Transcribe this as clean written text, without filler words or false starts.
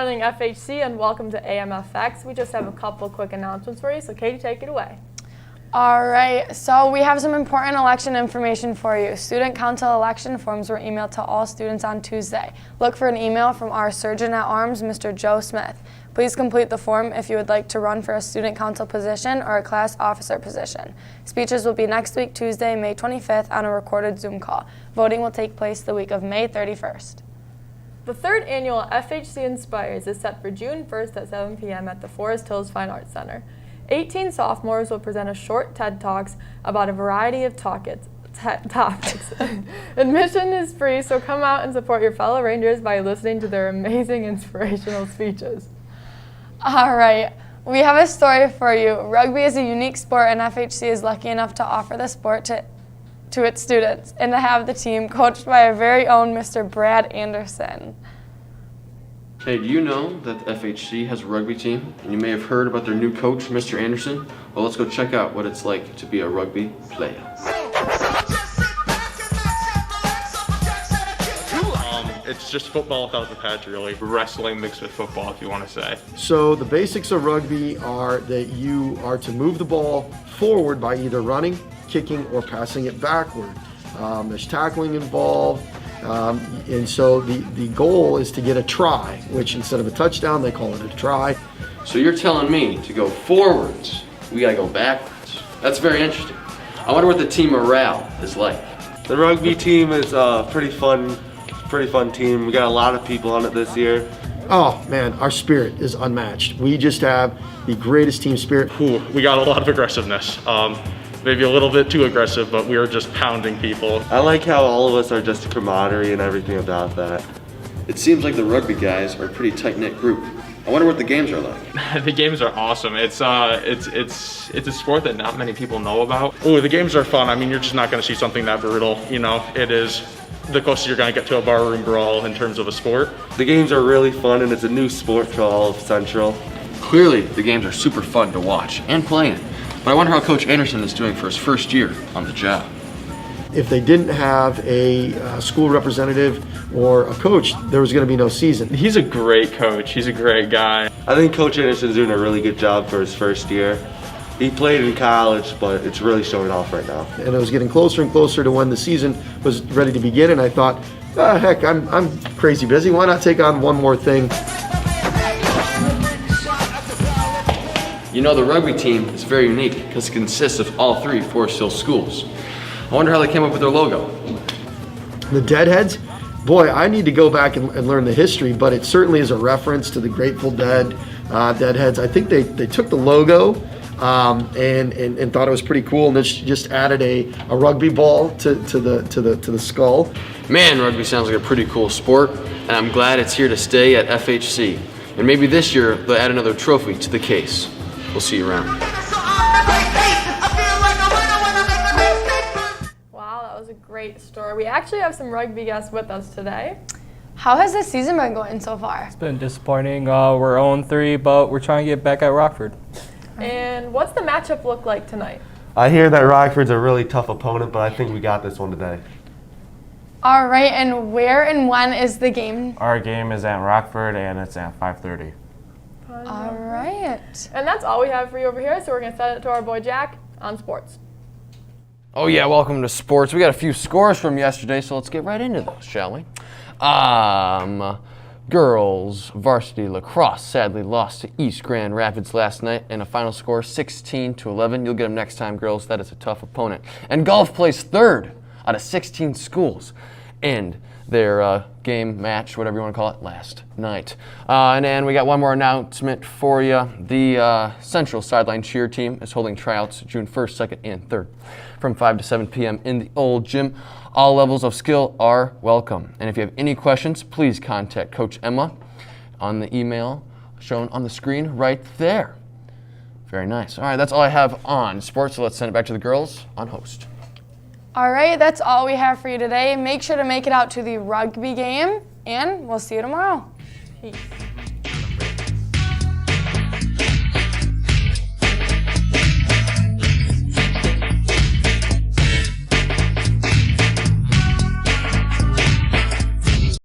morning, FHC, and welcome to AMFX. We just have a couple quick announcements for you, so Katie, take it away. All right, so we have some important election information for you. Student council election forms were emailed to all students on Tuesday. Look for an email from our Surgeon at Arms, Mr. Joe Smith. Please complete the form if you would like to run for a student council position or a class officer position. Speeches will be next week, Tuesday, May 25th, on a recorded Zoom call. Voting will take place the week of May 31st. The third annual FHC Inspires is set for June 1st at 7 p.m. at the Forest Hills Fine Arts Center. 18 sophomores will present a short TED Talks about a variety of topics. Admission is free, so come out and support your fellow Rangers by listening to their amazing inspirational speeches. All right, we have a story for you. Rugby is a unique sport, and FHC is lucky enough to offer the sport to its students and to have the team coached by our very own Mr. Brad Anderson. Hey, do you know that the FHC has a rugby team? And you may have heard about their new coach, Mr. Anderson. Well, let's go check out what it's like to be a rugby player. It's just football without the patch, really. Wrestling mixed with football, if you want to say. So the basics of rugby are that you are to move the ball forward by either running, kicking, or passing it backward. There's tackling involved. And so the goal is to get a try, which instead of a touchdown, they call it a try. So you're telling me to go forwards, we gotta go backwards. That's very interesting. I wonder what the team morale is like. The rugby team is a pretty fun team. We got a lot of people on it this year. Oh man, our spirit is unmatched. We just have the greatest team spirit. We got a lot of aggressiveness. Maybe a little bit too aggressive, but we were just pounding people. I like how all of us are just a camaraderie and everything about that. It seems like the rugby guys are a pretty tight-knit group. I wonder what the games are like. The games are awesome. It's a sport that not many people know about. Oh, the games are fun. I mean, you're just not going to see something that brutal. You know, it is the closest you're going to get to a barroom brawl in terms of a sport. The games are really fun, and it's a new sport for all of Central. Clearly, the games are super fun to watch and play in. But I wonder how Coach Anderson is doing for his first year on the job. If they didn't have a school representative or a coach, there was going to be no season. He's a great coach. He's a great guy. I think Coach Anderson's doing a really good job for his first year. He played in college, but it's really showing off right now. And it was getting closer and closer to when the season was ready to begin, and I thought, heck, I'm crazy busy. Why not take on one more thing? You know, the rugby team is very unique because it consists of all three Forest Hill schools. I wonder how they came up with their logo. The Deadheads? Boy, I need to go back and learn the history, but it certainly is a reference to the Grateful Dead, Deadheads. I think they took the logo and thought it was pretty cool, and then just added a rugby ball to the skull. Man, rugby sounds like a pretty cool sport, and I'm glad it's here to stay at FHC. And maybe this year they'll add another trophy to the case. We'll see you around. Wow, that was a great story. We actually have some rugby guests with us today. How has the season been going so far? It's been disappointing. We're 0-3, but we're trying to get back at Rockford. And what's the matchup look like tonight? I hear that Rockford's a really tough opponent, but I think we got this one today. All right, and where and when is the game? Our game is at Rockford, and it's at 5:30. All right. And that's all we have for you over here, so we're going to send it to our boy Jack on sports. Oh yeah, welcome to sports. We got a few scores from yesterday, so let's get right into those, shall we? Girls varsity lacrosse sadly lost to East Grand Rapids last night in a final score 16-11. You'll get them next time, girls. That is a tough opponent. And golf placed third out of 16 schools in their game, match, whatever you want to call it, last night. And then we got one more announcement for you. The Central Sideline Cheer Team is holding tryouts June 1st, 2nd, and 3rd from 5 to 7 p.m. in the old gym. All levels of skill are welcome. And if you have any questions, please contact Coach Emma on the email shown on the screen right there. Very nice. All right, that's all I have on sports, so let's send it back to the girls on host. All right, that's all we have for you today. Make sure to make it out to the rugby game, and we'll see you tomorrow. Peace.